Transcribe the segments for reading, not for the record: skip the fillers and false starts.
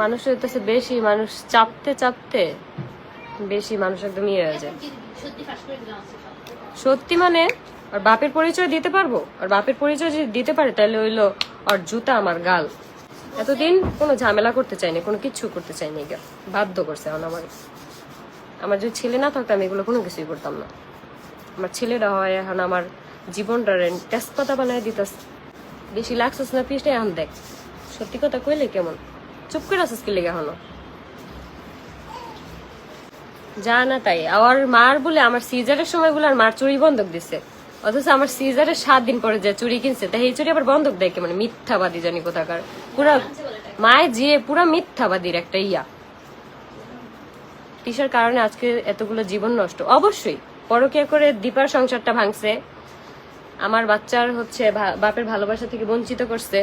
মানুষ হইতেছে বেশি, মানুষ চাপতে চাপতে বেশি মানুষ একদম ইয়ে হয়ে যায়। সত্যি মানে আর বাপের পরিচয় দিতে পারবো, আর বাপের পরিচয় যদি দিতে পারে তাহলে হইলো আর জুতা আমার গাল। এতদিন কোনো ঝামেলা করতে চাইনি, কোনো কিচ্ছু করতে চাইনি, বাধ্য করছে এখন আমার যদি ছেলে না থাকতো আমি এগুলো কোনো কিছুই করতাম না। আমার ছেলেটা হয় এখন আমার জীবনটা তেজপাতা বানায় দিতেছে। বেশি লাগছিস না পিসটা এখন দেখ, সত্যি কথা কইলে কেমন চুপ করে আসিস কি লেগে এখনো যা না তাই। আর মার বলে আমার সিজারের সময় বলে আর মার চুরি বন্ধক দিছে, অথচ আমার সিজারের 7 দিন পরে যে চুরি কিনছে তাই এই চুরি আবার বন্ধক দেয় মানে মিথ্যাবাদী জানি কোথাকার। পুরা মায়ের যে পুরা মিথ্যাবাদীর একটা ইয়া। তিশার কারণে আজকে এতগুলো জীবন নষ্ট। অবশ্যই পরকীয়া করে দীপার সংসারটা ভাঙছে, আমার বাচ্চার হচ্ছে বাপের ভালোবাসা থেকে বঞ্চিত করছে।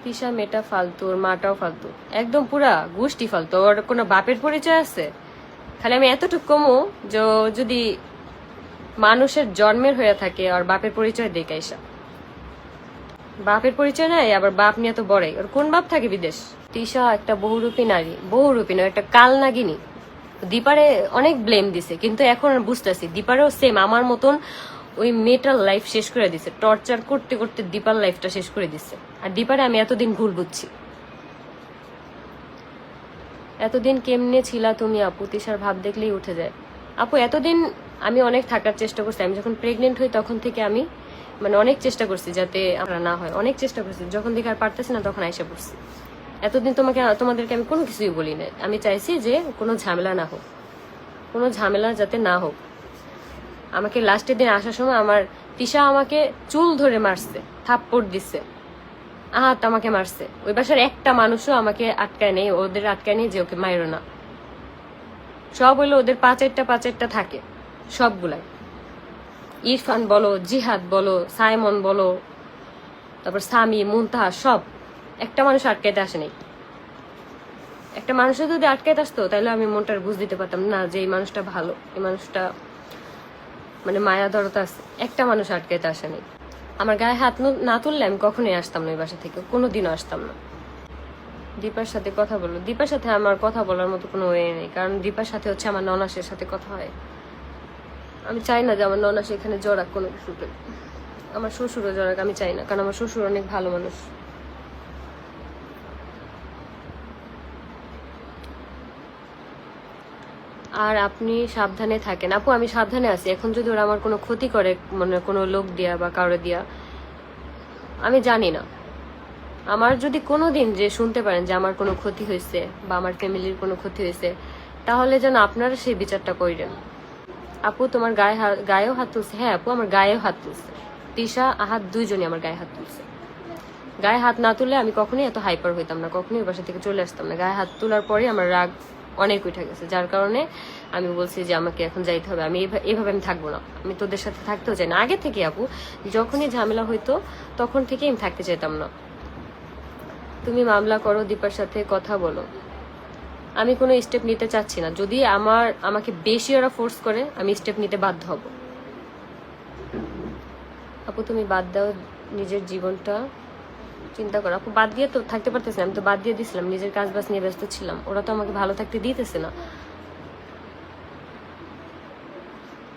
তিশা মেয়েটা ফালতু, ওর মাটাও ফালতু, একদম পুরা গোষ্ঠী ফালতু। ওর কোনো বাপের পরিচয় আছে? খালি আমি এতটুকু কমো যে যদি মানুষের জন্মের হয়ে থাকে আর বাপের পরিচয় দেখে আইসা, বাপের পরিচয় নাই আবার বাপ নিয়ে তো বড়াই। ওর কোন বাপ থাকে বিদেশ? তিশা একটা বহুরূপী নারী, বহুরূপী নয়, একটা কাল নাগিনী। দীপারে অনেক ব্লেম দিছে, কিন্তু এখন বুঝতেছি দীপারেও সেম আমার মতন ওই মেয়েটার লাইফ শেষ করে দিছে, টর্চার করতে করতে দীপার লাইফটা শেষ করে দিছে। আর দীপারে আমি এতদিন ভুল বুঝছি। এতদিন কেমনে ছিলা তুমি আপু? তিশার ভাব দেখলেই উঠে যায়। আপু এতদিন আমি অনেক থাকার চেষ্টা করছি, আমি যখন প্রেগনেন্ট হই তখন থেকে আমি মানে অনেক চেষ্টা করছি যাতে আমরা না হয়, অনেক চেষ্টা করছি। যখন দেখে আর পারতেছি না তখন আইসা পড়ছি। এতদিন তোমাদেরকে আমি কোনো কিছুই বলি না, আমি চাইছি যে কোনো ঝামেলা না হোক, কোনো ঝামেলা যাতে না হোক। আমাকে লাস্টের দিন আসার সময় আমার তিশা আমাকে চুল ধরে মারছে, থাপ্পড় দিচ্ছে, আহাত আমাকে মারছে। ওই বাসার একটা মানুষও আমাকে আটকায় নেই, ওদের আটকায় নেই যে ওকে মাইরো না। সব হইলো ওদের পাঁচেরটা থাকে সবগুলাই। ইরফান বলো, জিহাদ বলো, সাইমন বলো, তারপর সামি, মুনতাহা, সব একটা মানুষ আটকাইতে আসে নাই। একটা মানুষের যদি আটকাইতে আসতো তাহলে আমি মনটার বুঝ দিতে পারতাম না যে এই মানুষটা ভালো, এই মানুষটা মানে মায়া দরতা আছে। একটা মানুষ আটকাইতে আসে নাই। আমার গায়ে হাত না তুললে আমি কখনোই আসতাম না ওই বাসা থেকে, কোনোদিনও আসতাম না। দীপার সাথে কথা বলো, দীপার সাথে আমার কথা বলার মতো কোনো ওয়ে নেই, কারণ দীপার সাথে হচ্ছে আমার ননাসের সাথে কথা হয়। আমি চাই না যে আমার ননাস এখানে জড়াক কোনো কিছুতে, আমার শ্বশুরও জড়াক আমি চাই না, কারণ আমার শ্বশুর অনেক ভালো মানুষ। আর আপনি সাবধানে থাকেন আপু। আমি সাবধানে আছি। এখন যদি ওরা আমার কোনো ক্ষতি করে, মানে কোনো লোক দিয়া বা কারো দিয়া, আমি জানি না, আমার যদি কোনো দিন যে শুনতে পারেন যে আমার কোনো ক্ষতি হয়েছে বা আমার ফ্যামিলির কোনো ক্ষতি হয়েছে, তাহলে যেন আপনারা সেই বিচারটা করেন। আপু তোমার গায়েও হাত তুলছে? হ্যাঁ আপু, আমার গায়েও হাত তুলছে। তিশা, আহাত দুইজনই আমার গায়ে হাত তুলছে। গায়ে হাত না তুললে আমি কখনোই এত হাইপার হইতাম না, কখনোই বাসা থেকে চলে আসতাম না। গায়ে হাত তোলার পরে আমার রাগ অনেক উঠে গেছে, যার কারণে আমি বলছি যে আমাকে এখন যাইতে হবে, আমি এভাবে আমি থাকবো না, আমি তোদের সাথে থাকতেও চাই না। আগে থেকে আপু যখনই ঝামেলা হইতো তখন থেকে আমি থাকতে চাইতাম না। তুমি মামলা করো, দীপার সাথে কথা বলো। আমি কোনো স্টেপ নিতে চাচ্ছি না। যদি আমাকে বেশি ওরা ফোর্স করে আমি স্টেপ নিতে বাধ্য হব। আপু তুমি বাদ দাও, নিজের জীবনটা চিন্তা করো। আপু বাদ দিয়ে তো থাকতে পারতেছি না, আমি তো বাদ দিয়ে দিছিলাম, নিজের কাজ বাজ নিয়ে ব্যস্ত ছিলাম। ওরা তো আমাকে ভালো থাকতে দিতেছে না।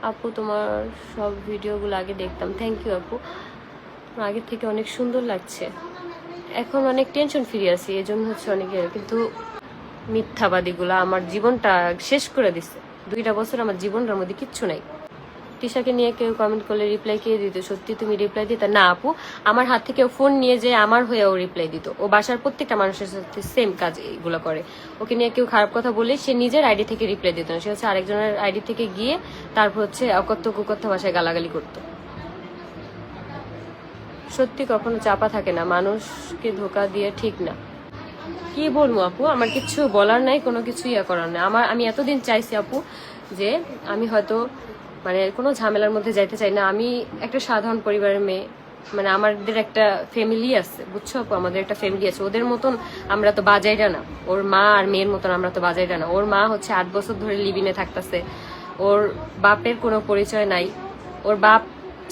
আপু তোমার সব ভিডিওগুলো আগে দেখতাম। থ্যাংক ইউ আপু, আগের থেকে অনেক সুন্দর লাগছে। এখন অনেক টেনশন ফ্রি আছি, এই জন্য হচ্ছে অনেকে, কিন্তু মিথ্যাবাদীগুলা আমার জীবনটা শেষ করে দিচ্ছে। 2টা বছর আমার জীবনটার মধ্যে কিচ্ছু নাই। তিশাকে নিয়ে কেউ কমেন্ট করলে রিপ্লাই কে দিত? সত্যি তুমি রিপ্লাই দিতে? না আপু, আমার হাত থেকে ফোন নিয়ে যে আমার হয়ে ও রিপ্লাই দিত। ও বাসার প্রত্যেকটা মানুষের সাথে সেম কাজ এগুলো করে। ওকে নিয়ে কেউ খারাপ কথা বলে সে নিজের আইডি থেকে রিপ্লাই দিত না, সে হচ্ছে আরেকজনের আইডি থেকে গিয়ে তারপর হচ্ছে অকথ্য কুকথ্য ভাষায় গালাগালি করতো। সত্যি কখনো চাপা থাকে না, মানুষকে ধোকা দিয়ে ঠিক না। কি বলবো আপু, আমার কিছু বলার নাই, কোনো কিছু ইয়া করার নাই। আমি এতদিন চাইছি আপু যে আমি হয়তো মানে কোনো ঝামেলার মধ্যে যাইতে চাই না। আমি একটা সাধারণ পরিবারের মেয়ে, মানে আমাদের একটা ফ্যামিলি আছে, বুঝছো আপু, আমাদের একটা ফ্যামিলি আছে। ওদের মতন আমরা তো বাজাইরা না, ওর মা আর মেয়ের মতন আমরা তো বাজাইরা না। ওর মা হচ্ছে 8 বছর ধরে লিভিনে থাকতেছে, ওর বাপের কোনো পরিচয় নাই। ওর বাপ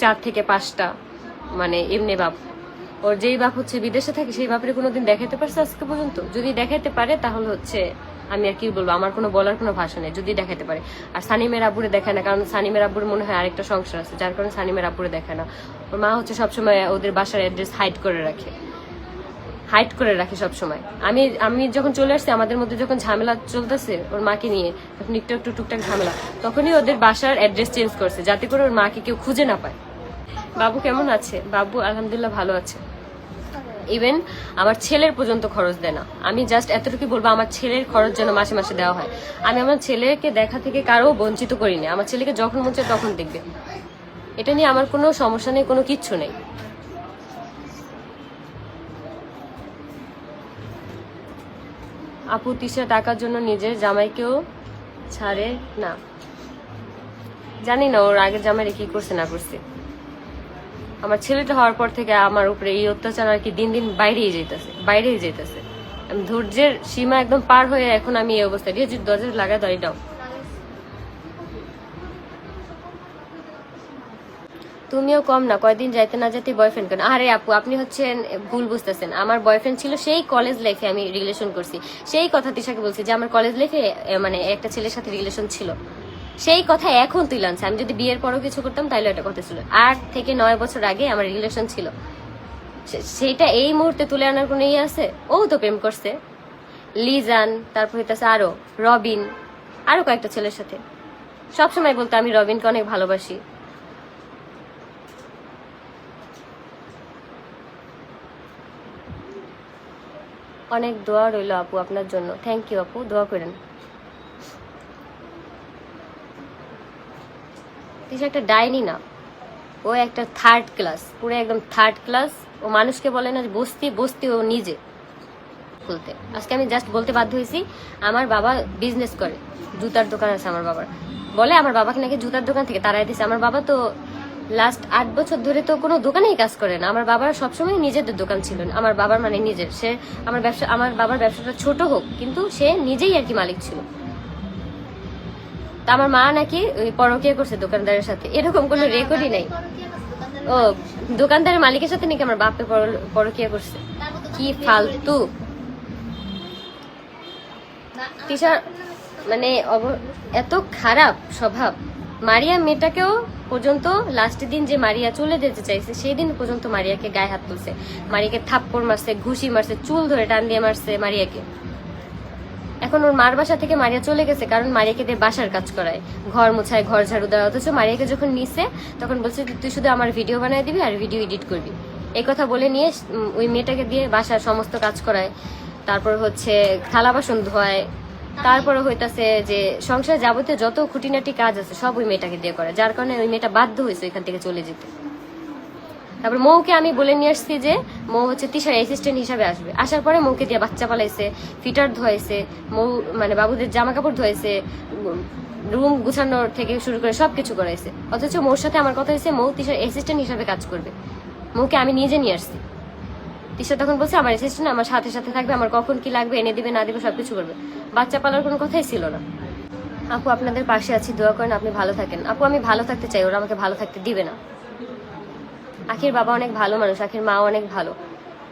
4 থেকে 5টা মানে এমনি বাপ, ওর যেই বাপ হচ্ছে বিদেশে থাকে সেই বাপরে কোনোদিন দেখাতে পারছে আজকে পর্যন্ত? যদি দেখাতে পারে তাহলে হচ্ছে আমি আর কি বলবো, আমার কোনো বলার কোনো ভাষা নেই, যদি দেখাতে পারে। আর সানিমের আব্বুরে দেখায় না, কারণ সানিমের আব্বুর মনে হয় আরেকটা সংসার আছে, যার কারণে সানিমের আব্বুরে দেখায় না। ওর মা হচ্ছে সবসময় ওদের বাসার অ্যাড্রেস হাইড করে রাখে সবসময়। আমি যখন চলে আসছি, আমাদের মধ্যে যখন ঝামেলা চলতেছে ওর মাকে নিয়ে, তখন একটু একটু টুকটাক ঝামেলা, তখনই ওদের বাসার অ্যাড্রেস চেঞ্জ করছে যাতে করে ওর মাকে কেউ খুঁজে না পায়। বাবু কেমন আছে? বাবু আলহামদুলিল্লাহ ভালো আছে। ইভেন আমার ছেলের পর্যন্ত খরচ দেয় না। আমি জাস্ট এতটুকু বলবো, আমার ছেলের খরচ যেন মাসে মাসে দেওয়া হয়। আমি আমার ছেলেকে দেখা থেকে কারো বঞ্চিত করিনি। আমার ছেলেকে যখন মন চায় তখন দেখবে, এটা নিয়ে আমার কোনো সমস্যা নেই, কোনো কিচ্ছু নেই। আপু তিশা টাকার জন্য নিজের জামাইকেও ছাড়ে না। জানি না ওর আগের জামাইরে কি করছে না করছে। আমার ছেলেটা হওয়ার পর থেকে আমার উপরে এই অত্যাচার আর কি দিন দিন বাইরেই যেতেছে। আমি ধৈর্যের সীমা একদম পার হয়ে এখন আমি এই অবস্থায় দিয়ে যদি দরজা লাগা দাঁড়িয়ে তুমিও কম না, কয়দিন যাইতে না যেতে বয়ফ্রেন্ড কেন? আরে আপু আপনি হচ্ছেন ভুল বুঝতেছেন। আমার বয়ফ্রেন্ড ছিল সেই কলেজ লাইফে, আমি রিলেশন করছি। সেই কথা তিশাকে বলছি যে আমার কলেজ লাইফে মানে একটা ছেলের সাথে রিলেশন ছিল, সেই কথা এখন তুই আনছে। আমি যদি বিয়ের পরও কিছু করতাম তাহলে একটা কথা ছিল। 8 থেকে 9 বছর আগে আমার রিলেশন ছিল, সেইটা এই মুহূর্তে তুলে আনার কোনো ইয়ে আছে? ও তো প্রেম করছে লিজান, তারপর হইতেছে আরো রবিন, আরো কয়েকটা ছেলের সাথে। সবসময় বলতো আমি রবিনকে অনেক ভালোবাসি। অনেক দোয়া রইল আপু আপনার জন্য। থ্যাংক ইউ আপু, দোয়া করেন। তিশা একটা ডাইনি না, ও একটা থার্ড ক্লাস, পুরো একদম থার্ড ক্লাস। ও মানুষকে বলে না বস্তি ও নিজে খুলতে। আজকে আমি জাস্ট বলতে বাধ্য হয়েছি, আমার বাবা বিজনেস করে, জুতার দোকান আছে আমার বাবার। বলে আমার বাবাকে নাকি জুতার দোকান থেকে তাড়াই দিছে। আমার বাবা তো লাস্ট 8 বছর ধরে তো কোনো দোকানেই কাজ করে না। আমার বাবার সবসময় নিজেদের দোকান ছিল। আমার বাবার মানে নিজের, সে আমার বাবার ব্যবসাটা ছোট হোক কিন্তু সে নিজেই আর কি মালিক ছিল। তা আমার মা নাকি ওই পরকিয়া করছে দোকানদারের সাথে, এরকম কোনো রেকর্ডই নাই। ও দোকানদারের মালিকের সাথে নাকি আমার বাপে পরকিয়া করছে। কি ফালতু তিশার, মানে এত খারাপ স্বভাব। মারিয়া মেয়েটাকেও পর্যন্ত লাস্টের দিন যে মারিয়া চলে যেতে চাইছে সেই দিন পর্যন্ত মারিয়াকে গায়ে হাত তুলছে, মারিয়াকে থাপ্পড় মারছে, ঘুষি মারছে, চুল ধরে টান দিয়ে মারছে মারিয়াকে। এখন ওর মার বাসা থেকে মারিয়া চলে গেছে কারণ মারিয়াকে দিয়ে বাসার কাজ করায়, ঘর মোছায়, ঘর ঝাড়ু দেওয়া। অথচ মারিয়াকে যখন নিছে তখন বলছে তুই শুধু আমার ভিডিও বানায় দিবি আর ভিডিও এডিট করবি, এই কথা বলে নিয়ে ওই মেয়েটাকে দিয়ে বাসার সমস্ত কাজ করায়। তারপর হচ্ছে থালা বাসন ধোয়ায়, তারপরে হইতাছে যে সংসার যাবতীয় যত খুঁটিনাটি কাজ আছে সব ওই মেয়েটাকে দিয়ে করে, যার কারণে ওই মেয়েটা বাধ্য হয়েছে এখান থেকে চলে যেতে। তারপর মৌকে আমি বলে নিয়ে আসছি যে মৌ হচ্ছে তিশার অ্যাসিস্ট্যান্ট হিসাবে আসবে। আসার পরে মৌকে দিয়ে বাচ্চা পালাইছে, ফিটার ধোয়াইছে, মৌ মানে বাবুদের জামা কাপড় ধোয়াইছে, রুম গুছানোর থেকে শুরু করে সবকিছু করাইছে। অথচ মৌর সাথে আমার কথা হয়েছে মৌ তিশার অ্যাসিস্ট্যান্ট হিসাবে কাজ করবে। মৌকে আমি নিজে নিয়ে আসছি। তিশা তখন বলছে আমার অ্যাসিস্ট্যান্ট আমার সাথে সাথে থাকবে, আমার কখন কি লাগবে এনে দিবে না দিবে সবকিছু করবে। বাচ্চা পালার কোনো কথাই ছিল না। আপু আপনাদের পাশে আছি, দোয়া করেন আপনি ভালো থাকেন। আপু আমি ভালো থাকতে চাই, ওরা আমাকে ভালো থাকতে দিবে না। আখির বাবা অনেক ভালো মানুষ, আখির মা অনেক ভালো।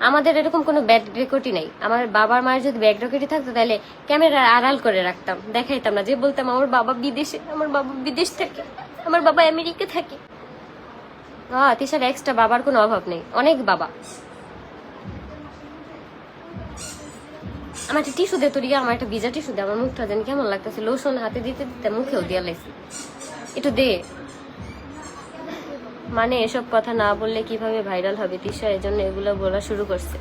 আমাদের এরকম কোনো ব্যাড রেকর্ডই নেই। আমার বাবার মায়ের যদি ব্যাড রেকর্ডই থাকতো তাহলে ক্যামেরা আড়াল করে রাখতাম, দেখাইতাম না। যে বলতাম আমার বাবা বিদেশে, আমার বাবা বিদেশ থাকে, আমার বাবা আমেরিকা থাকে। তিশার এক্সট্রা বাবার কোনো অভাব নেই, অনেক বাবা। আমার একটা টিস্যু দে তোর, আমার একটা ভিজা টিস্যু দে, আমার মুখটা জানি কেমন লাগতেছে, লোশন হাতে দিতে দিতে মুখেও দিয়া লাইছি, একটু দে। মানে এসব কথা না বললে কিভাবে ভাইরাল হবে তিশা, এই জন্য এগুলো বলা শুরু করছে।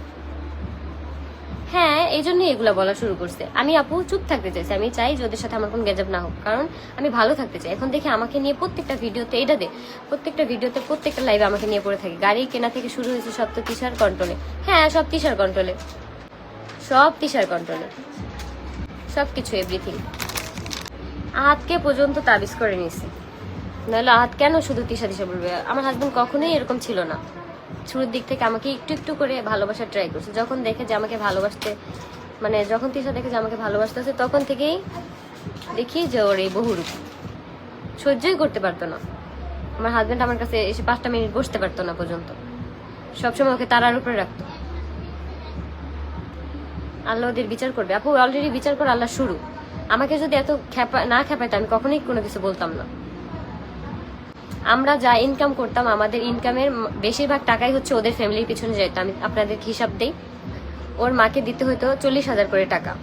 হ্যাঁ এই জন্যই এগুলো বলা শুরু করছে। আমি আপু চুপ থাকতে চাইছি, আমি চাই যে ওদের সাথে আমার কোনো গেজাব না হোক, কারণ আমি ভালো থাকতে চাই। এখন দেখি আমাকে নিয়ে প্রত্যেকটা ভিডিওতে এটা দে, প্রত্যেকটা ভিডিওতে প্রত্যেকটা লাইভে আমাকে নিয়ে পড়ে থাকে। গাড়ি কেনা থেকে শুরু হয়েছে সব তো তিশার কন্ট্রোলে। হ্যাঁ সব তিশার কন্ট্রোলে, সব তিশার কন্ট্রোলে, সবকিছু এভরিথিং। আহাতকে পর্যন্ত তাবিজ করে নিয়েছি, নাহলে আহাত কেন শুধু তিশা তিশা বলবে। আমার হাজবেন্ড কখনোই এরকম ছিল না। শুরুর দিক থেকে আমাকে একটু একটু করে ভালোবাসার ট্রাই করছে। যখন দেখে যে আমাকে ভালোবাসতে, মানে যখন তিশা দেখে যে আমাকে ভালোবাসতেছে তখন থেকেই দেখি যে ওর এই বহুরূপ সহ্যই করতে পারতো না। আমার হাজবেন্ড আমার কাছে এসে 5টা মিনিট বসতে পারতো না পর্যন্ত, সবসময় ওকে তারার উপরে রাখতো। আল্লাহ ওদের বিচার করবে আপু, অলরেডি বিচার করে আল্লাহ শুরু। আমাকে যদি এত না খেপাইতো আমি কখনোই কোনো কিছু বলতাম না। আমরা যা ইনকাম করতাম আমাদের ইনকামের বেশিরভাগ টাকাই হচ্ছে ওদের ফ্যামিলির পিছনে যেত। আমি আপনাদের হিসাব দেই, ওর মাকে দিতে হতো 40,000 করে টাকা।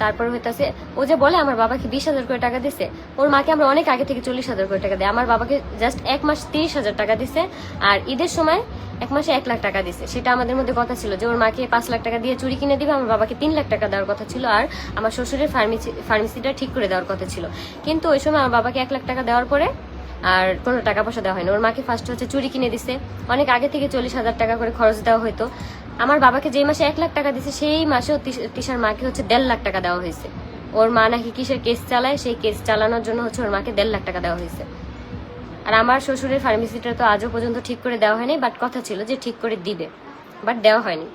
তারপর হইতাছে ও যে বলে আমার বাবাকে 20,000 করে টাকা দিছে, ওর মাকে আমরা অনেক আগে থেকে 40,000 করে টাকা দিই। আমার বাবাকে জাস্ট 1 মাস 30,000 টাকা দিছে, আর ঈদের সময় 1 মাসে 1 লাখ টাকা দিছে। সেটা আমাদের মধ্যে কথা ছিল যে ওর মাকে 5 লাখ টাকা দিয়ে চুরি কিনে দিবে, আমার বাবাকে 3 লাখ টাকা দেওয়ার কথা ছিল, আর আমার শ্বশুরের ফার্মেসিটা ঠিক করে দেওয়ার কথা ছিল। কিন্তু ওই সময় আমার বাবাকে 1 লাখ টাকা দেওয়ার পরে আর কোনো টাকা পয়সা দেওয়া হয়নি। ওর মাকে ফার্স্ট হচ্ছে চুরি কিনে দিছে, অনেক আগে থেকে 40,000 টাকা করে খরচ দেওয়া হতো। আমার বাবাকে যে মাসে 1 লাখ টাকা দিছে সেই মাসেও তিশার মাকে হচ্ছে 1.5 লাখ টাকা দেওয়া হয়েছে। ওর মা নাকি কিসের কেস চালায়, সেই কেস চালানোর জন্য হচ্ছে ওর মাকে 1.5 লাখ টাকা দেওয়া হয়েছে। আর আমার শ্বশুরের ফার্মেসিটা তো আজও পর্যন্ত ঠিক করে দেওয়া হয়নি, বাট কথা ছিল যে ঠিক করে দিবে, বাট দেওয়া হয়নি।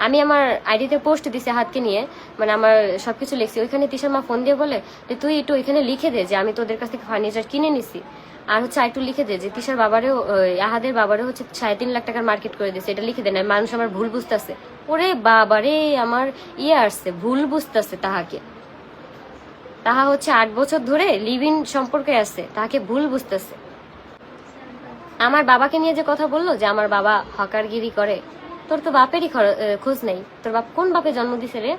আমি আমার আইডিতে পোস্ট দিছি হাতকে নিয়ে, মানে আমার সবকিছু লিখছি। ওইখানে তিশার মা ফোন দিয়ে বলে যে তুই একটু ওইখানে লিখে দে যে আমি তোদের কাছ থেকে ফার্নিচার কিনে নিছি, আর হচ্ছে একটু লিখে দে যে তিশার বাবারেও আহাদের বাবারেও হচ্ছে 3.5 লাখ টাকার মার্কেট করে দিছে, এটা লিখে দে না, মানুষ আমার ভুল বুঝতেছে। ওরে বাবারে, আমার আসছে ভুল বুঝতেছে তাহাকে। তাহা হচ্ছে 8 বছর ধরে লিভ ইন সম্পর্কে আছে, তাহাকে ভুল বুঝতেছে। আমার বাবাকে নিয়ে যে কথা বললো যে আমার বাবা হকারগিরি করে, তোর তো বাপেরই খোঁজ নেই। তোর বাপ কোন বাপে জন্ম দিছে রে?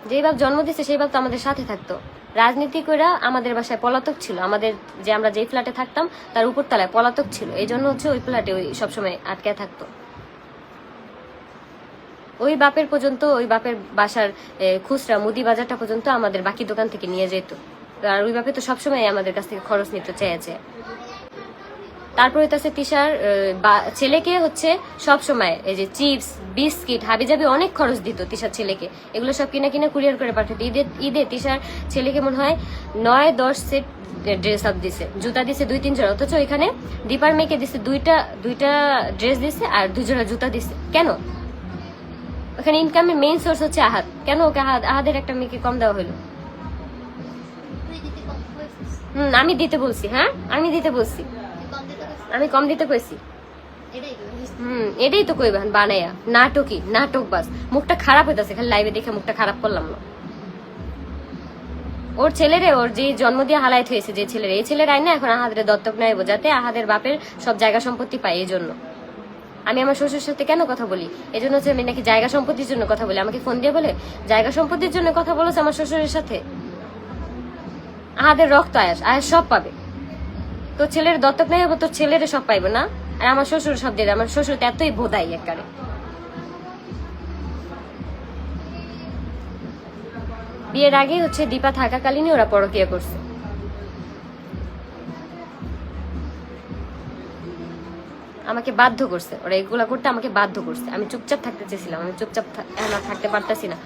যেই বাপ জন্ম দিছে সেই বাপ তো আমাদের সাথে থাকতো। রাজনীতি করে আমাদের বাসায় পলাতক ছিল, আমাদের যে আমরা যেই ফ্ল্যাটে থাকতাম তার উপরতলায় পলাতক ছিল, এই জন্য হচ্ছে ওই ফ্ল্যাটে ওই সবসময় আটকে থাকতো। ওই বাপের পর্যন্ত, ওই বাপের বাসার খুচরা মুদি বাজারটা পর্যন্ত আমাদের বাকি দোকান থেকে নিয়ে যেত, আর ওই বাপে তো সবসময় আমাদের কাছ থেকে খরচ নিতে চেয়েছে। তারপর হইতেছে তিশার ছেলেকে হচ্ছে সব সময় এই যে চিপস বিস্কিট হাবিজাবি অনেক খরচ দিত তিশার ছেলেকে, এগুলো সব কিনে কিনে কুরিয়ার করে পাঠাতো। ঈদে তিশার ছেলেকে মনে হয় 9-10 সেট ড্রেস আপ দিছে, জুতা দিছে 2-3 জোড়া, অথচ এখানে দীপার মেয়েকে দিছে দুইটা ড্রেস দিছে আর 2 জোড়া জুতা দিছে। কেন? ওখানে ইনকামের মেইন সোর্স হচ্ছে আহাদ, কেন ওকে আহাদের একটা মেয়েকে কম দেওয়া হলো? আমি দিতে বলছি, হ্যাঁ আমি দিতে বলছি, আমি কম দিতে কইছি। এটাই তো কইবেন বানাইয়া নাটক বাস। মুখটা খারাপ হইতাছে খালি লাইভে দেখে, মুখটা খারাপ করলাম না। ওর ছেলেরে, ওর যে জন্ম দিয়ে হালাইত হয়েছে যে ছেলের, এই ছেলের আইনা এখন আহাদের দত্তক নেব যাতে আহাদের বাপের সব জায়গা সম্পত্তি পায়। এই জন্য আমি আমার শ্বশুরের সাথে কেন কথা বলি, এই জন্য হচ্ছে আমি নাকি জায়গা সম্পত্তির জন্য কথা বলি। আমাকে ফোন দিয়ে বলে জায়গা সম্পত্তির জন্য কথা বলেছে আমার শ্বশুরের সাথে। আহাদের রক্ত আয়াস সব পাবে, তোর ছেলের দত্তক নেই তোর ছেলের সব পাইবে না, আর আমার শ্বশুর সব দিয়ে দেয়। আমার শ্বশুর তো এতই বোধাই একবারে। বিয়ের আগে হচ্ছে দীপা থাকাকালীনই ওরা পরকীয়া করছে। আমাকে বাধ্য করছে, ওরা এগুলা করতে আমাকে বাধ্য করছে। আমি চুপচাপ থাকতে চেয়েছিলাম, আমি চুপচাপ থাকতে পারতাছি না।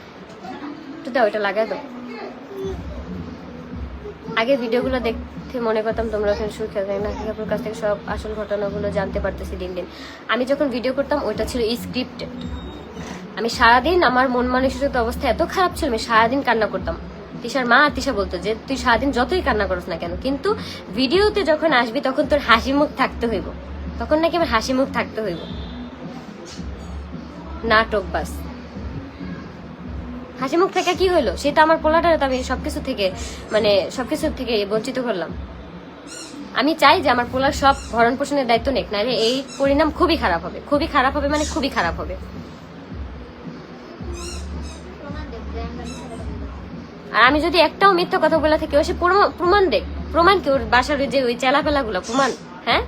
একটু দাও, ওইটা লাগাই দাও। আগে ভিডিওগুলো দেখতে মনে করতাম তোমরা ওখানে সুখে নাকিকাপুর কাছ থেকে সব আসল ঘটনাগুলো জানতে পারতেছি দিন দিন। আমি যখন ভিডিও করতাম ওইটা ছিল স্ক্রিপ্টেড। আমি সারাদিন আমার মন মানসিকতা অবস্থা এত খারাপ ছিল, আমি সারাদিন কান্না করতাম। তিশার মা আর তিশা বলতো যে তুই সারাদিন যতই কান্না করিস না কেন, কিন্তু ভিডিওতে যখন আসবি তখন তোর হাসি মুখ থাকতে হইব। তখন নাকি আমার হাসি মুখ থাকতে হইব। নাটক বাস। হাসি মুখ থেকে কি হইলো? সেটা আমার পোলাটারে তো আমি সবকিছু থেকে বঞ্চিত করলাম। আমি চাই যে আমার পোলার সব ভরণ পোষণের দায়িত্ব নেক, নাহলে এই পরিণাম খুবই খারাপ হবে, খুবই খারাপ হবে, মানে খুবই খারাপ হবে। আর আমি যদি একটাও মিথ্যা কথা বলে থাকি, ও সে প্রমাণ দেখ। প্রমাণ কি? ওর বাসার যে ওই চেলাপেলা গুলো প্রমাণ, হ্যাঁ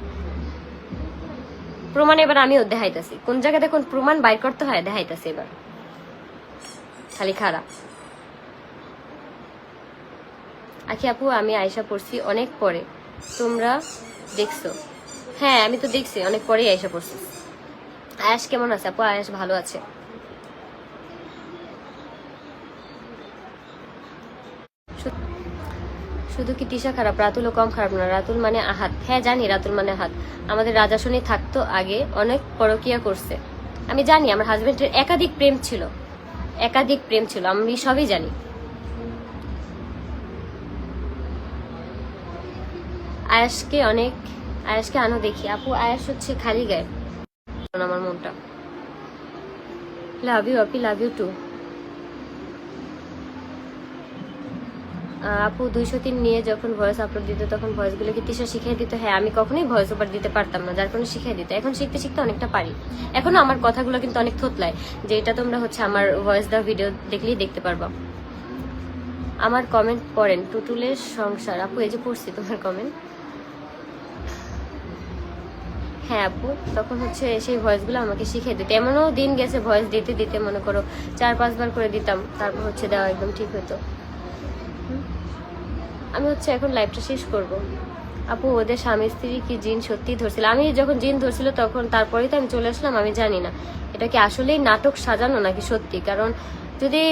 প্রমাণ এবার আমিও দেখাইতেছি। কোন জায়গায় দেখুন প্রমাণ বাইর করতে হয়, দেখাইতেছি এবার। খালি খারাপ। আখি আপু, আমি আয়সা পড়ছি অনেক পরে, তোমরা দেখছো? হ্যাঁ আমি তো দেখছি, অনেক পরেই আয়সা পড়ছি। আয়াস কেমন আছে আপু? আয়াস ভালো আছে। শুধু কি তিশা খারাপ, রাতুলও কম খারাপ না। রাতুল মানে আহাত। হ্যাঁ জানি রাতুল মানে আহাত। আমাদের রাজাশনি থাকতো আগে, অনেক পরকিয়া করছে। আমি জানি আমার হাজবেন্ডের একাধিক প্রেম ছিল, আমি সবই জানি। আয়াসকে অনেক আয়াসকে আনো দেখি। আপু আয়াস হচ্ছে খালি গায়ে আমার মনটা। Love you Api, love you two. আপু 203 নিয়ে যখন ভয়েস আপলোড দিত তখন ভয়েসগুলো কি তিশা শিখিয়ে দিত? হ্যাঁ, আমি কখনোই ভয়েস ওভার দিতে পারতাম না, যার কারণে শিখিয়ে দিত। এখন শিখতে শিখতে অনেকটা পারি। এখনো আমার কথাগুলো কিন্তু অনেক থতলায়, যে এটা তোমরা হচ্ছে আমার ভয়েস দেওয়া ভিডিও দেখলেই দেখতে পারবা। আমার কমেন্ট পড়েন, টুটুলের সংসার। আপু এই যে পড়ছি তোমার কমেন্ট। হ্যাঁ আপু, তখন হচ্ছে সেই ভয়েসগুলো আমাকে শিখিয়ে দিত। এমনও দিন গেছে ভয়েস দিতে দিতে মনে করো 4-5 বার করে দিতাম, তারপর হচ্ছে দেওয়া একদম ঠিক হতো। আমি হচ্ছে এখন লাইফটা শেষ করব। আপু ওদের স্বামী স্ত্রী কি জিন সত্যি ধরছিল? আমি যখন জিন ধরছিল তখন তারপরেই তো আমি চলে আসলাম। আমি জানি না এটা কি আসলেই নাটক সাজানো নাকি সত্যি, কারণ যদি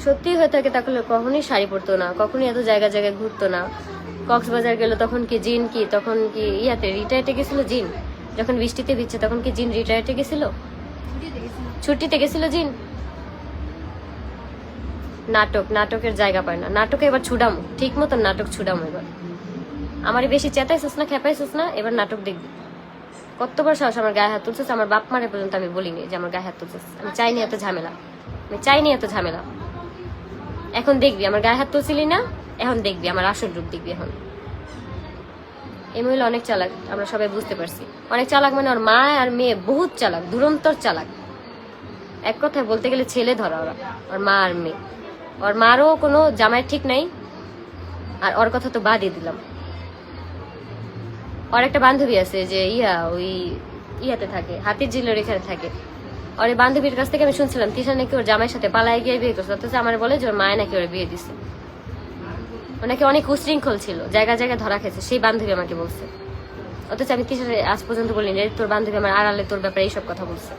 সত্যি হয়ে থাকে তাহলে কখনোই শাড়ি পরতো না, কখনোই এত জায়গায় জায়গায় ঘুরতো না। কক্সবাজার গেল তখন কি জিন, কি তখন কি ইয়াতে রিটায়ার্ডে গেছিল জিন? যখন বৃষ্টিতে ভিজছে তখন কি জিন রিটায়ার্ডে গেছিল? ছুটিতে গেছিল জিন। নাটক, নাটকের জায়গা পায় না। নাটকে এবার ছুডামো, ঠিক মতন নাটক ছুডামো এবার। আমারে বেশি চেতাইছিস না, খেপাইছিস না, এবার নাটক দেখবি। কতবার সাহস আমার গায়ে হাত তুলছিস? আমার বাপ মারে পর্যন্ত আমি বলিনি যে আমার গায়ে হাত তুলছিস। আমি চাইনি এত ঝামেলা, আমি চাইনি এত ঝামেলা। এখন দেখবি আমার গায়ে হাত তুলছিলি না, এখন দেখবি আমার আসল রূপ দেখবি এখন। এই মহিলা অনেক চালাক, আমরা সবাই বুঝতে পারছি। অনেক চালাক মানে ওর মা আর মেয়ে বহুত চালাক, দুরন্তর চালাক। এক কথায় বলতে গেলে ছেলে ধরা ওরা, ওর মা আর মেয়ে। ওর মারও কোনো জামাই ঠিক নাই, আর ওর কথা তো বাদই দিলাম। ওর একটা বান্ধবী আছে যে ওই ইয়াতে থাকে, হাতির ঝিলের এখানে থাকে। আর এই বান্ধবীর কাছ থেকে আমি শুনছিলাম তিশা নাকি ওর জামাইয়ের সাথে পালায় গিয়ে বিয়ে করছে, অথচ আমার বলে যে ওর মায় নাকি ওর বিয়ে দিছে। ওনাকে অনেক উশৃঙ্খল ছিল, জায়গায় জায়গায় ধরা খেয়েছে, সেই বান্ধবী আমাকে বলছে। অথচ আমি তিশার আজ পর্যন্ত বলিনি যে তোর বান্ধবী আমার আড়ালে তোর ব্যাপারে এইসব কথা বলছে।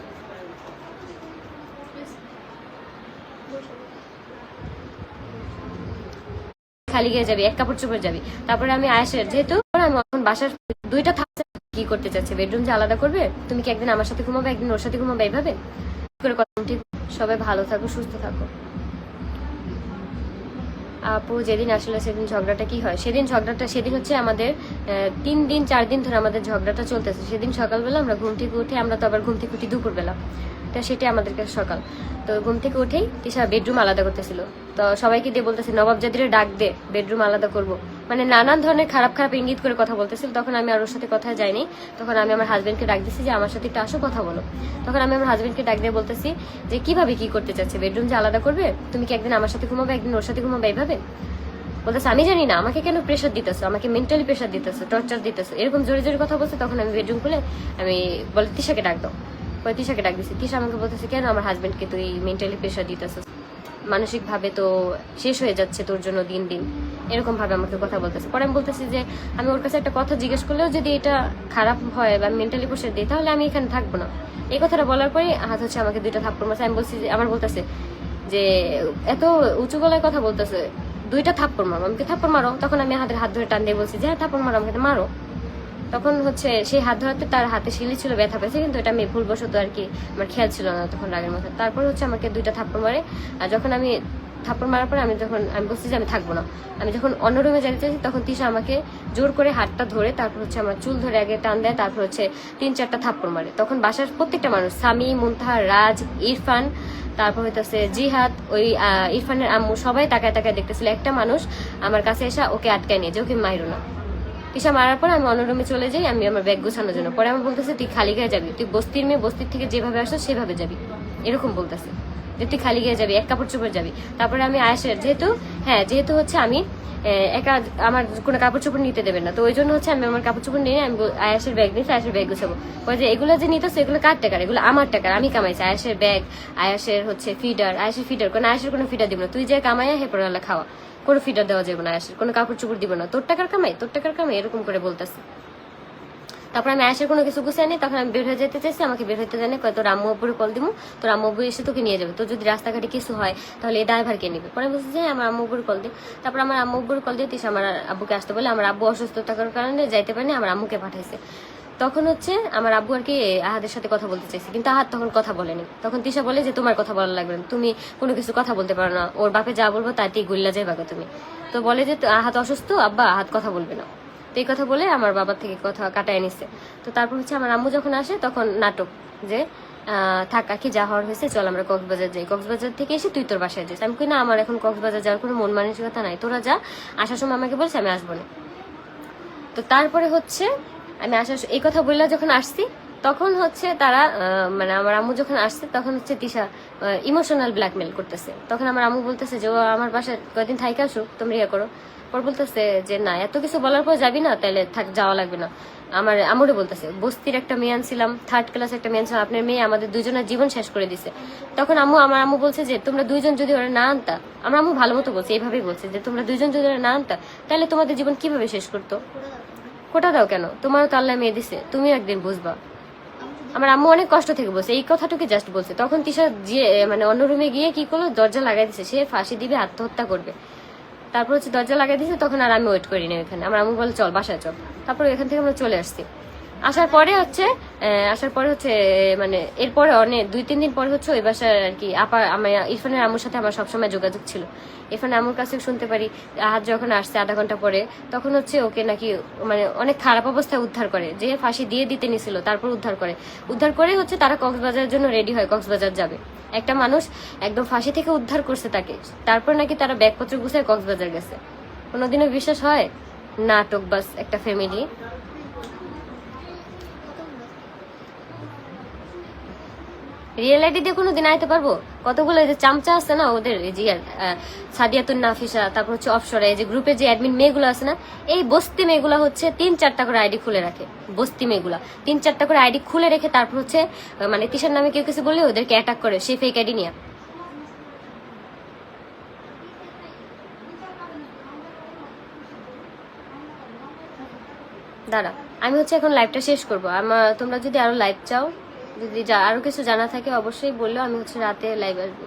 খালি গিয়ে যাবি, এক কাপড় চোপড় যাবি। তারপরে আমি আয়েশের যেহেতু আমি এখন বাসার দুইটা থাকছে, কি করতে চাচ্ছে? বেডরুম যে আলাদা করবে? তুমি কি একদিন আমার সাথে ঘুমাবে, একদিন ওর সাথে ঘুমাবে, এইভাবে করে কথা। ঠিক, সবাই ভালো থাকো, সুস্থ থাকো। আপু যেদিন আসলে সেদিন ঝগড়াটা কি হয়? সেদিন হচ্ছে আমাদের 3-4 দিন ধরে আমাদের ঝগড়াটা চলতেছে। সেদিন সকালবেলা আমরা ঘুম থেকে উঠে, আমরা তো আবার ঘুম থেকে উঠি দুপুরবেলা, তা সেটাই আমাদের কাছে সকাল। তো ঘুম থেকে উঠেই তিশা বেডরুম আলাদা করতেছিল। তো সবাইকে দিয়ে বলতেছে নবাবজাদিরে ডাক দে, বেডরুম আলাদা করব। মানে নানান ধরনের খারাপ খারাপ ইঙ্গিত করে কথা বলতেছিল। তখন আমি আর ওর সাথে কথা যাইনি। তখন আমি আমার হাজবেন্ডকে ডাক দিচ্ছি যে আমার সাথে একটু আসো, কথা বলো। তখন আমি আমার হাজবেন্ডকে ডাক দিয়ে বলতেছি যে কিভাবে কি করতে চাচ্ছে, বেডরুম যে আলাদা করবে? তুমি কি একদিন আমার সাথে ঘুমাবে, একদিন ওর সাথে ঘুমাবে, এইভাবে বলতেছে। আমি জানি না আমাকে কেন প্রেশার দিতেছো, আমাকে মেন্টালি প্রেশার দিতেছো, টর্চার দিতেছো, এরকম জোরে জোরে কথা বলছে। তখন আমি বেডরুম খুলে আমি বলে তিশাকে ডাক দাও। তিশাকে ডাক দিচ্ছি। তিশা আমাকে বলতেছে কেন আমার হাজবেন্ডকে তুই মেন্টালি প্রেশার দিতেছো, মানসিক ভাবে তো শেষ হয়ে যাচ্ছে তোর জন্য দিন দিন, এরকম ভাবে আমাকে কথা বলতেছে। পরে আমি বলতেছি যে আমি ওর কাছে একটা কথা জিজ্ঞেস করলেও যদি এটা খারাপ হয় বা মেন্টালি প্রেশার দিই তাহলে আমি এখানে থাকবো না। এই কথাটা বলার পরে হাত হচ্ছে আমাকে 2টা থাপ্পড় মারছে। আমি বলছি যে আমার বলতেছে যে এত উঁচু গলায় কথা বলতেছে, 2টা থাপ্পড় মারো, আমাকে থাপ্পড় মারো। তখন আমি হাতের হাত ধরে টান দিয়ে বলছি যে হ্যাঁ থাপ্পড় মারো, আমাকে মারো। তখন হচ্ছে সেই হাত ধরাতে তার হাতে শিলি ছিল, ব্যথা পেয়েছে, কিন্তু এটা আমি ভুলবশত আর কি, আমার খেয়াল ছিল না তখন রাগের মাথায়। তারপর হচ্ছে আমাকে 2টা থাপ্পড় মারে। আর যখন আমি থাপ্পড় মারার পরে আমি বলছি যে আমি থাকবো না, আমি যখন অন্য রুমে যেতে চাইছি তখন তিশা আমাকে জোর করে হাতটা ধরে তারপর হচ্ছে আমার চুল ধরে আগে টান দেয়, তারপর হচ্ছে 3-4টা থাপ্পড় মারে। তখন বাসার প্রত্যেকটা মানুষ, স্বামী, মুনতাহা, রাজ, ইরফান, তারপর হইতেছে জিহাদ, ওই ইরফানের আম্মু, সবাই তাকায় তাকায় দেখতেছিল। একটা মানুষ আমার কাছে এসে ওকে আটকায় নিয়ে যে ওকে মাইরো না। তিশা মারার পর আমি অন্য রুমে চলে যাই, আমি আমার ব্যাগ গোছানোর জন্য। পরে আমার বলতেছে তুই খালি গায়ে যাবি, তুই বস্তির মেয়ে, বস্তির থেকে যেভাবে আসো সেভাবে যাবি, এরকম বলতেছে যে তুই খালি গায়ে যাবি, এক কাপড় চোপড় যাবি। তারপরে আমি আয়েশের যেহেতু হচ্ছে আমি একা, আমার কোনো কাপড় চোপড় নিতে দেবে না, তো ওই জন্য হচ্ছে আমি আমার কাপড় চোপড় নিয়ে আমি আয়েশের ব্যাগ নিয়েছি, আয়েশের ব্যাগ গুছাবো। ওই যে এগুলো যে নিতেছে এগুলো কার টাকার? এগুলো আমার টাকার, আমি কামাইছি। আয়েশের ব্যাগ, আয়েশের হচ্ছে ফিডার, আয়েশের কোনো ফিডার দিব না, তুই যে কামাইয়া হে পরে খাওয়া, কোনো ফিডার দেওয়া যাবে না, আয়েশের কোনো কাপড় চোপড় দিব না, তোর টাকার কামাই, এরকম করে বলতেছে। তারপর আমি আয়েশের কোনো কিছু গুছিয়ে আনি, তখন আমি বের হয়ে যেতে চাইছি, আমাকে বের হইতে জানি কয় তোর আম্মু আব্বুরে কল দিব, তোর আম্মু আব্বু এসে তোকে নিয়ে যাবে, তো যদি রাস্তাঘাটে কিছু হয় তাহলে এই ড্রাইভার কে নেবে। পরে বলছি যে আমার আম্মু আব্বুর কল দিই। তারপর আমার আম্মু আব্বুর কল দিয়ে তিশা আমার আব্বুকে আসতে বলে, আমার আব্বু অসুস্থ থাকার কারণে যাইতে পারেনি, আমার আম্মুকে পাঠাইছে। তখন হচ্ছে আমার আব্বু আর কি আহাদের সাথে কথা বলতে চাইছে, কিন্তু আহাদ তখন কথা বলেনি। তখন তিশা বলে যে তোমার কথা বলা লাগবে না, তুমি কোনো কিছু কথা বলতে পারো না, ওর বাপে যা বলবো তাতেই গুল্লা যাইবা তুমি। তো বলে যে আহাদ অসুস্থ, আব্বা আহাদ কথা বলবে না। তো এই কথা বলে আমার বাবার থেকে কথা কাটায় নিছে। তো তারপর হচ্ছে আমার আম্মু যখন আসে তখন নাটক যে থাক কাকি যা হওয়ার হয়েছে, চল আমরা কক্সবাজার যাই, কক্সবাজার থেকে এসে তুই তোর বাসায় যাস। আমি কই না, আমার এখন কক্সবাজার যাওয়ার কোনো মন মানসিকতা নাই, তোরা যা, আসার সময় আমাকে বলছে আমি আসবো না। তো তারপরে হচ্ছে আমি আসার এই কথা বললে যখন আসছি তখন হচ্ছে তারা মানে আমার আম্মু যখন আসছে তখন হচ্ছে তিশা ইমোশনাল ব্ল্যাকমেল করতেছে। তখন আমার আম্মু বলতেছে যে ও আমার বাসায় কয়েকদিন থাইকা আসুক, তোমরা ইয়ে করো। পর বলতেছে যে না, এত কিছু বলার পর যাবি না, তাহলে থাক, যাওয়া লাগবে না। আমার আম্মুরে বলতেছে বস্তির একটা মেয়ে আনছিলাম, 3rd ক্লাস একটা মেয়ে আনছিলাম, আপনার মেয়ে আমাদের দুজনের জীবন শেষ করে দিছে। তখন আমার আম্মু বলছে যে তোমরা দুইজন যদি ওরা না আনতা, আমার আম্মু ভালো মতো বলছে, এইভাবেই বলছে যে তোমরা দুইজন যদি ওরা না আনতা তাহলে তোমাদের জীবন কিভাবে শেষ করতো। কোটা দাও কেন, তোমারও তো আল্লাহ মেয়ে দিছে, তুমি একদিন বুঝবা। আমার আম্মু অনেক কষ্ট থেকে বলছে, এই কথাটুকু জাস্ট বলছে। তখন তিশা যে মানে অন্য রুমে গিয়ে কি করলো, দরজা লাগাই দিছে, সে ফাঁসি দিবে, আত্মহত্যা করবে। তারপর হচ্ছে দরজা লাগাই দিয়েছে, তখন আর আমি ওয়েট করিনি ওখানে। আমার আম্মু বলে চল বাসায় চল। তারপর এখান থেকে আমরা চলে আসছি। আসার পরে হচ্ছে মানে এরপরে অনেক 2-3 দিন পরে হচ্ছে ওই বাসার আর কি আপা আমার ইরফানের আম্মুর সাথে আমার সবসময় যোগাযোগ ছিল। ইরফানের আম্মুর কাছে শুনতে পারি আজ যখন আসছে আধা ঘন্টা পরে, তখন হচ্ছে ওকে নাকি মানে অনেক খারাপ অবস্থায় উদ্ধার করে, যে ফাঁসি দিয়ে দিতে নিছিল তারপর উদ্ধার করে হচ্ছে তারা কক্সবাজারের জন্য রেডি হয়, কক্সবাজার যাবে। একটা মানুষ একদম ফাঁসি থেকে উদ্ধার করছে তাকে, তারপর নাকি তারা ব্যাগপত্র গুছায় কক্সবাজার গেছে। কোনোদিনও বিশ্বাস হয়? নাটক বাস একটা ফ্যামিলি। রিয়েলিটি দিয়ে কোনোদিন আইতে পারবো? কতগুলো যে চামচা আছে না ওদের, এই যে সাদিয়াতুন নাফিসা, তারপর হচ্ছে অফশোরে এই যে গ্রুপে যে অ্যাডমিন মেয়েগুলো আছে না, এই বস্তি মেয়েগুলা হচ্ছে 3-4টা করে আইডি খুলে রাখে। বস্তি মেয়েগুলা 3-4টা করে আইডি খুলে রেখে তারপর হচ্ছে মানে তিশার নামে কেউ কিছু বললে ওদেরকে অ্যাটাক করে, সে ফেক আইডি নিয়ে। দাঁড়া, আমি হচ্ছে এখন লাইভটা শেষ করবো। তোমরা যদি আরো লাইভ চাও, যদি আরো কিছু জানা থাকে অবশ্যই বললো, আমি হচ্ছে রাতে লাইভ আসবো।